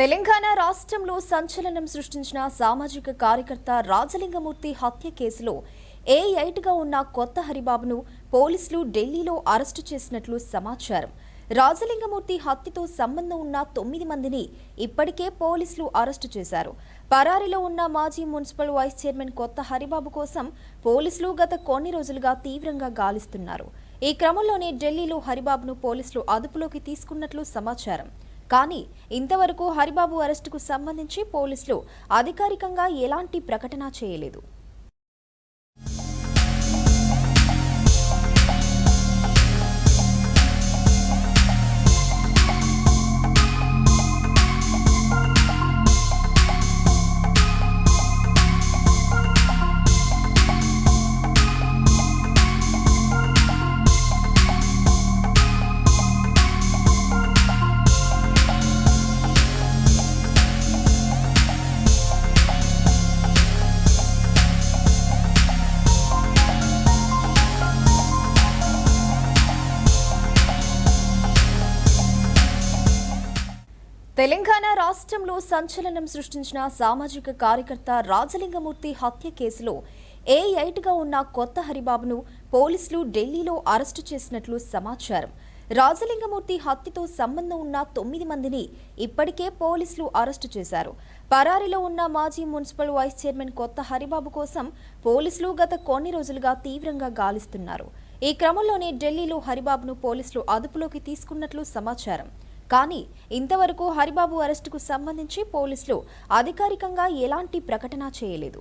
తెలంగాణ రాష్ట్రంలో సంచలనం సృష్టించిన సామాజిక కార్యకర్త రాజలింగమూర్తి హత్య కేసులో A8గా ఉన్న కొత్త హరిబాబును పోలీసులు ఢిల్లీలో అరెస్టు చేసినట్లు సమాచారం. రాజలింగమూర్తి హత్యతో సంబంధం ఉన్న 9 మందిని ఇప్పటికే పోలీసులు అరెస్టు చేశారు. పరారీలో ఉన్న మాజీ మున్సిపల్ వైస్ చైర్మన్ కొత్త హరిబాబు కోసం పోలీసులు గత కొన్ని రోజులుగా తీవ్రంగా గాలిస్తున్నారు. ఈ క్రమంలోనే ఢిల్లీలో హరిబాబును పోలీసులు అదుపులోకి తీసుకున్నట్లు సమాచారం. కానీ ఇంతవరకు హరిబాబు అరెస్టుకు సంబంధించి పోలీసులు అధికారికంగా ఎలాంటి ప్రకటన చేయలేదు. తెలంగాణ రాష్ట్రంలో సంచలనం సృష్టించిన సామాజిక కార్యకర్త రాజలింగమూర్తి హత్య కేసులో A8గా ఉన్న కొత్త హరిబాబును పోలీసులు ఢిల్లీలో అరెస్టు చేసినట్లు సమాచారం. రాజలింగమూర్తి హత్యతో సంబంధం ఉన్న 9 మందిని ఇప్పటికే పోలీసులు అరెస్టు చేశారు. పరారీలో ఉన్న మాజీ మున్సిపల్ వైస్ చైర్మన్ కొత్త హరిబాబు కోసం పోలీసులు గత కొన్ని రోజులుగా తీవ్రంగా గాలిస్తున్నారు. ఈ క్రమంలోనే ఢిల్లీలో హరిబాబును పోలీసులు అదుపులోకి తీసుకున్నట్లు సమాచారం. కానీ ఇంతవరకు హరిబాబు అరెస్టుకు సంబంధించి పోలీసులు అధికారికంగా ఎలాంటి ప్రకటన చేయలేదు.